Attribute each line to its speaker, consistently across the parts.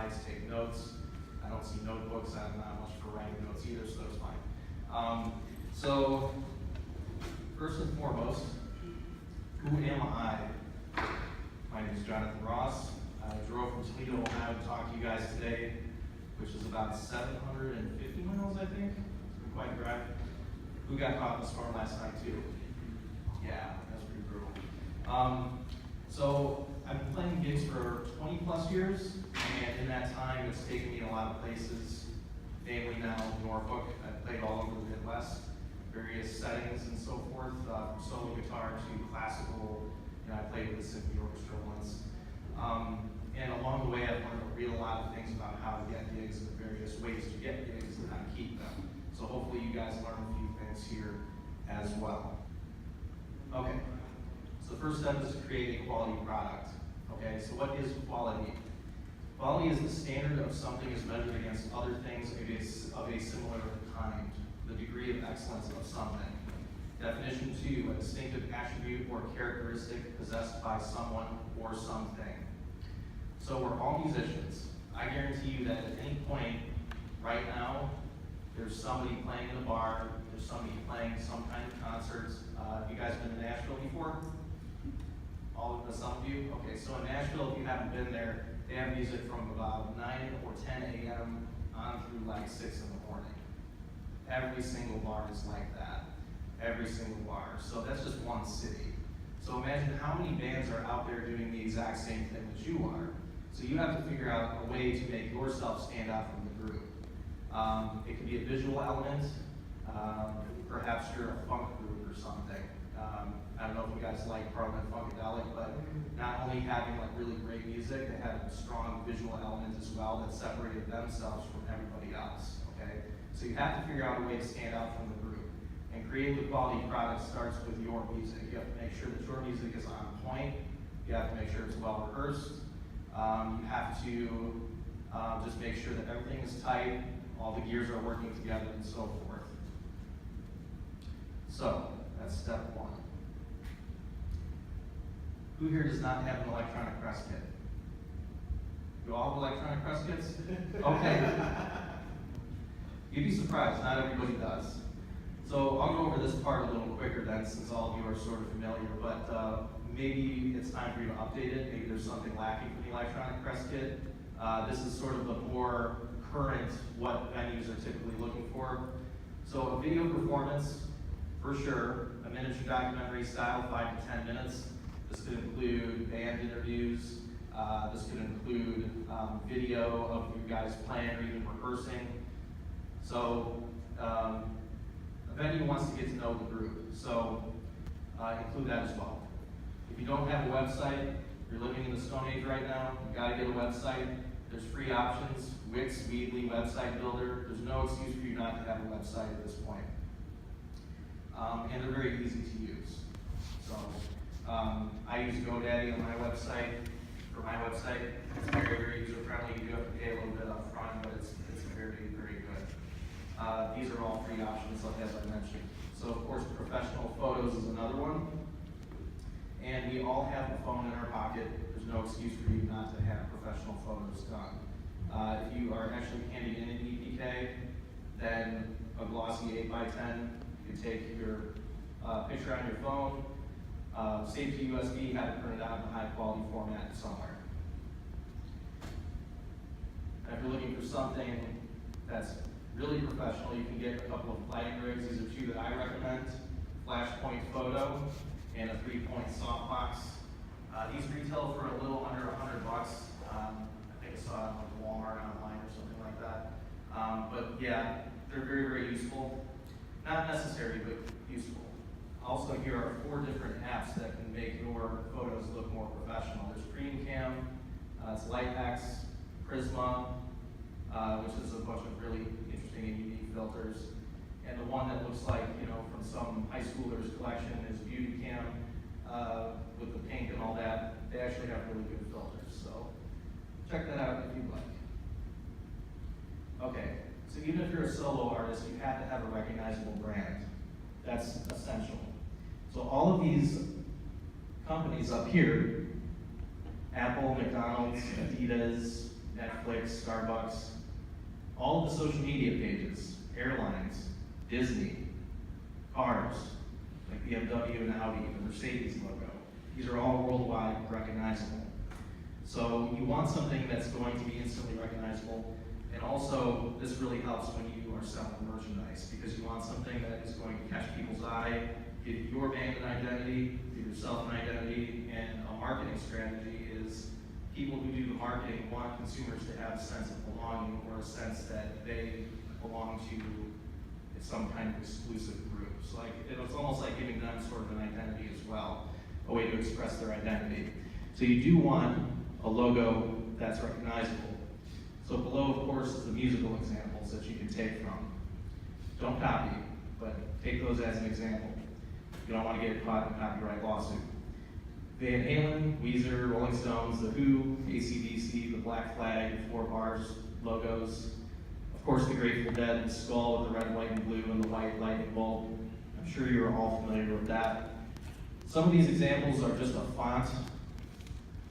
Speaker 1: slides, take notes. I don't see notebooks. I'm not much for writing notes either, so that's fine. So first and foremost, who am I? My name is Jonathan Ross. I drove from Toledo, Ohio to talk to you guys today, which is about 750 miles, I think. It's quite a drive. Who got caught in the storm last night too? Yeah, that's pretty brutal. So I've been playing gigs for 20 plus years, and in that time it's taken me a lot of places, namely now Norfolk. I've played all over the Midwest, various settings and so forth, from solo guitar to classical. I played with the symphony orchestra once. And along the way I've learned to read a lot of things about how to get gigs and the various ways to get gigs and how to keep them. So hopefully you guys learn a few things here as well. Okay, so the first step is to create a quality product. Okay, so what is quality? Quality is the standard of something as measured against other things of a similar kind, the degree of excellence of something. Definition 2, a distinctive attribute or characteristic possessed by someone or something. So we're all musicians. I guarantee you that at any point right now, there's somebody playing in a bar, there's somebody playing some kind of concerts. Have you guys been to Nashville before? Some of you? Okay, so in Nashville, if you haven't been there, they have music from about 9 or 10 a.m. on through like 6 in the morning. Every single bar is like that. Every single bar. So that's just one city. So imagine how many bands are out there doing the exact same thing that you are. So you have to figure out a way to make yourself stand out from the group. It could be a visual element. Perhaps you're a funk group or something. I don't know if you guys like Parliament Funkadelic, but not only having like really great music, they had a strong visual element as well that separated themselves from everybody else. Okay, so you have to figure out a way to stand out from the group. And creating a quality product starts with your music. You have to make sure that your music is on point. You have to make sure it's well rehearsed. You have to just make sure that everything is tight, all the gears are working together, and so forth. So that's step 1. Who here does not have an electronic press kit? You all have electronic press kits? Okay. You'd be surprised, not everybody does. So I'll go over this part a little quicker then, since all of you are sort of familiar, but maybe it's time for you to update it. Maybe there's something lacking from the electronic press kit. This is sort of the more current, what venues are typically looking for. So a video performance, for sure, a miniature documentary style, 5 to 10 minutes. This could include band interviews. This could include video of you guys playing or even rehearsing. So a venue wants to get to know the group, so include that as well. If you don't have a website, you're living in the Stone Age right now, you've got to get a website. There's free options, Wix, Weebly, Website Builder. There's no excuse for you not to have a website at this point. And they're very easy to use. So I use GoDaddy on my website. For my website, it's very, very user-friendly. You do have to pay a little bit up front, but it's very, very good. These are all free options, as I mentioned. So, of course, professional photos is another one. And we all have a phone in our pocket. There's no excuse for you not to have professional photos done. If you are actually handing in an EPK, then a glossy 8x10, you can take your picture on your phone, save to USB, have it printed out in a high quality format somewhere. And if you're looking for something that's really professional, you can get a couple of lighting rigs. These are 2 that I recommend. Flashpoint Photo and a 3-point softbox. These retail for a little under $100. I think I saw it on Walmart online or something like that. But yeah, they're very, very useful. Not necessary, but useful. Also, here are 4 different apps that can make your photos look more professional. There's PreemCam, it's LightX, Prisma, which is a bunch of really interesting and unique filters. And the one that looks like, from some high schooler's collection is BeautyCam, with the pink and all that. They actually have really good filters, so check that out if you'd like. Okay, so even if you're a solo artist, you have to have a recognizable brand. That's essential. So all of these companies up here, Apple, McDonald's, Adidas, Netflix, Starbucks, all of the social media pages, airlines, Disney, cars, like BMW and Audi, the Mercedes logo. These are all worldwide recognizable. So you want something that's going to be instantly recognizable, and also this really helps when you are selling merchandise, because you want something that is going to catch people's eye, give your band an identity, give yourself an identity, and a marketing strategy is people who do the marketing want consumers to have a sense of belonging, or a sense that they belong to some kind of exclusive group. So like, it's almost like giving them sort of an identity as well, a way to express their identity. So you do want a logo that's recognizable. So below, of course, is the musical examples that you can take from. Don't copy, but take those as an example. You don't want to get caught in a copyright lawsuit. Van Halen, Weezer, Rolling Stones, The Who, AC/DC, the Black Flag, 4 Bars logos. Of course, the Grateful Dead, the skull with the red, white, and blue, and the white lightning bolt. I'm sure you're all familiar with that. Some of these examples are just a font.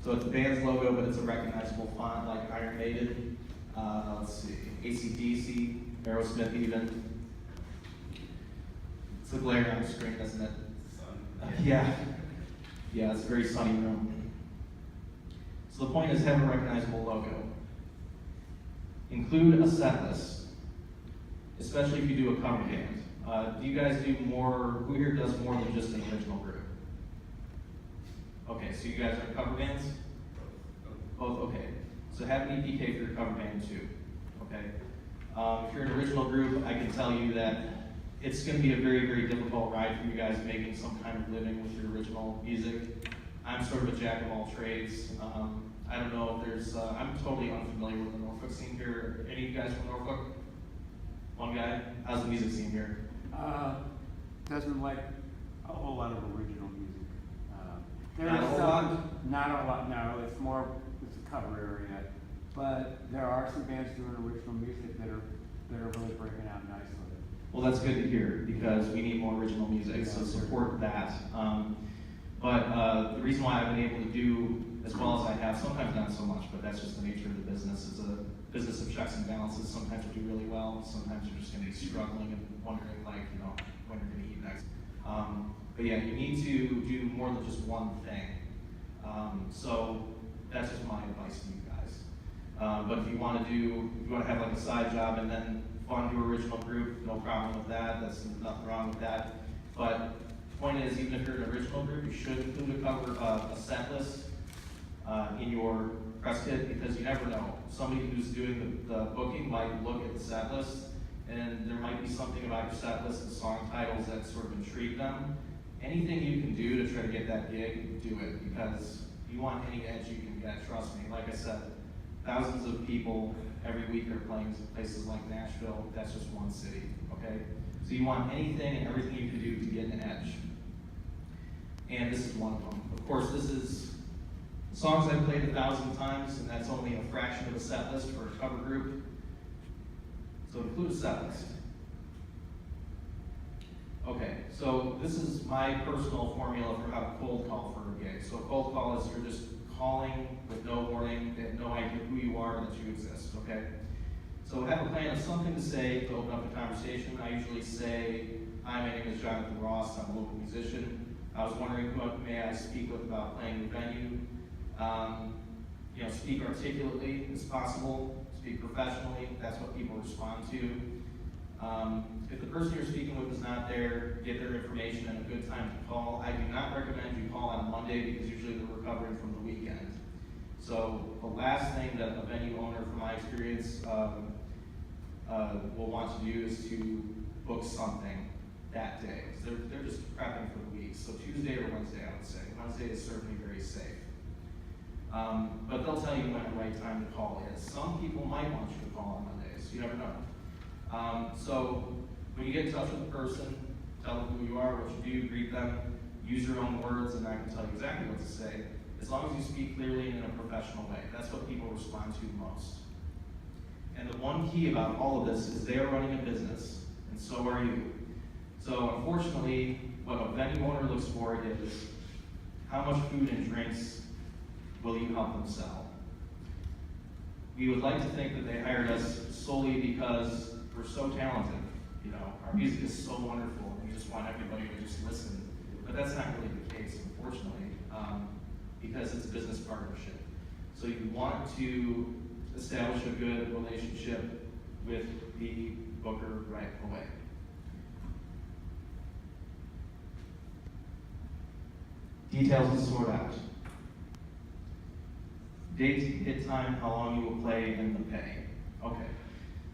Speaker 1: So it's the band's logo, but it's a recognizable font like Iron Maiden. Let's see, AC/DC, Aerosmith even. It's a glare on the screen, isn't it? Yeah. Yeah, it's a very sunny room. So the point is, have a recognizable logo. Include a set list, especially if you do a cover band. Do you guys do more, who here does more than just an original group? Okay, so you guys are cover bands? Both, okay. So have an EPK for your cover band too, okay? If you're an original group, I can tell you that it's gonna be a very, very difficult ride for you guys making some kind of living with your original music. I'm sort of a jack of all trades. I don't know if there's, I'm totally unfamiliar with the Norfolk scene here. Any of you guys from Norfolk? One guy? How's the music scene here?
Speaker 2: Doesn't like a whole lot of original music. There's
Speaker 1: Not a whole lot?
Speaker 2: Not a lot, no, it's a cover area. But there are some bands doing original music that are really breaking out nicely.
Speaker 1: Well, that's good to hear, because we need more original music, so support that. But the reason why I've been able to do as well as I have, sometimes not so much, but that's just the nature of the business. It's a business of checks and balances. Sometimes you do really well, sometimes you're just gonna be struggling and wondering, like, you know, when you're gonna eat next. But yeah, you need to do more than just one thing. So that's just my advice to you guys. But if you wanna have like a side job and then fund your original group, no problem with that. There's nothing wrong with that. But the point is, even if you're an original group, you should include a set list in your press kit, because you never know. Somebody who's doing the booking might look at the set list, and there might be something about your set list and song titles that sort of intrigue them. Anything you can do to try to get that gig, do it, because you want any edge you can get. Trust me. Like I said, thousands of people every week are playing places like Nashville. That's just one city, okay? So you want anything and everything you can do to get an edge. And this is one of them. Of course, this is songs I've played 1,000 times, and that's only a fraction of a set list for a cover group. So include a set list. Okay, so this is my personal formula for how to cold call for a gig. So a cold call is you're just calling with no warning, they have no idea who you are, that you exist, okay? So have a plan of something to say to open up the conversation. I usually say, hi, my name is Jonathan Ross, I'm a local musician. I was wondering who may I speak with about playing the venue. Speak articulately as possible, speak professionally, that's what people respond to. If the person you're speaking with is not there, get their information and a good time to call. I do not recommend you call on Monday, because usually they're recovering from the weekend. So the last thing that a venue owner, from my experience, will want to do is to book something that day. So they're just prepping for the week. So Tuesday or Wednesday, I would say. Wednesday is certainly very safe. But they'll tell you when the right time to call is. Some people might want you to call on Mondays. You never know. So when you get in touch with the person, tell them who you are, what you do, greet them, use your own words, and I can tell you exactly what to say, as long as you speak clearly and in a professional way. That's what people respond to most. And the one key about all of this is they are running a business, and so are you. So unfortunately, what a venue owner looks for is how much food and drinks will you help them sell. we would like to think that they hired us solely because we're so talented. You know, our music is so wonderful, and we just want everybody to just listen. But that's not really the case, unfortunately, because it's a business partnership. So you want to establish a good relationship with the booker right away. Details to sort out. Date, hit time, how long you will play, and the pay. Okay.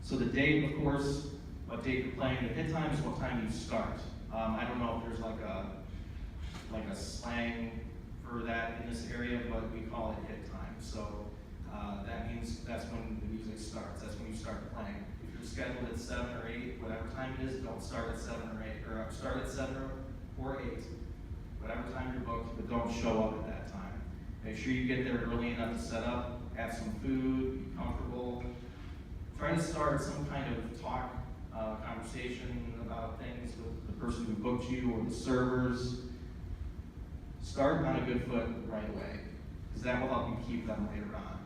Speaker 1: So the date, of course, what date you're playing. The hit time is what time you start. I don't know if there's like a slang for that in this area, but we call it hit time. So that means that's when the music starts. That's when you start playing. If you're scheduled at 7 or 8, whatever time it is, don't start at 7 or 8, or start at 7 or 8, whatever time you're booked, but don't show up at that time. Make sure you get there early enough to set up, have some food, be comfortable. Try to start some kind of talk, conversation about things with the person who booked you or the servers. Start on a good foot right away, because that will help you keep them later on.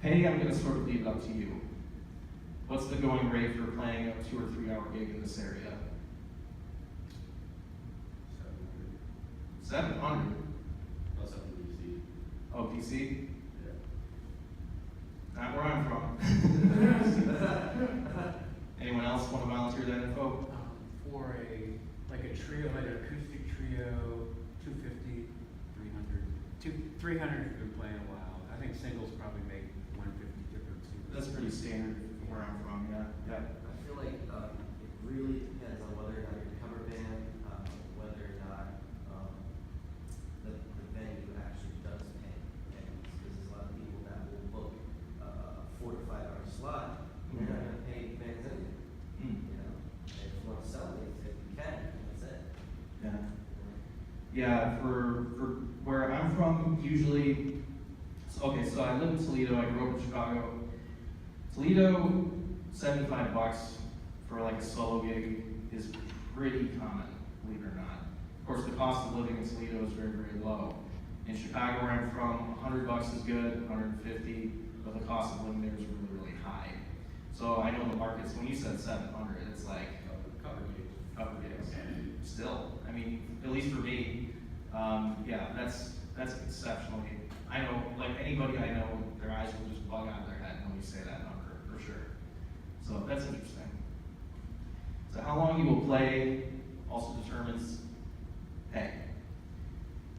Speaker 1: Pay, I'm going to sort of leave it up to you. What's the going rate for playing a 2 or 3 hour gig in this area? 700.
Speaker 3: That's up to DC.
Speaker 1: Oh, DC?
Speaker 3: Yeah.
Speaker 1: Not where I'm from. Anyone else want to volunteer that info?
Speaker 4: For like a trio, like an acoustic trio, 250, 300. 300 if you've been playing a while. I think singles probably make 150 difference.
Speaker 1: That's pretty standard from where I'm from, yeah. Yeah.
Speaker 3: I feel like it really depends on whether or not you're a cover band, whether or not the venue actually does pay. Because there's a lot of people that will book a 4 to 5 hour slot, and they're not going to pay bands anyway. You know, and if you want to sell it, if you can, that's it.
Speaker 1: Yeah. Yeah, for where I'm from, usually, okay, so I live in Toledo, I grew up in Chicago. Toledo, $75 for like a solo gig is pretty common, believe it or not. Of course, the cost of living in Toledo is very, very low. In Chicago, where I'm from, $100 is good, 150, but the cost of living there is really, really high. So I know the markets, when you said 700, it's like
Speaker 3: Cover gigs.
Speaker 1: cover gigs. Still, I mean, at least for me, yeah, that's exceptionally. I know, like anybody I know, their eyes will just bug out of their head when you say that number, for sure. So that's interesting. So how long you will play also determines pay.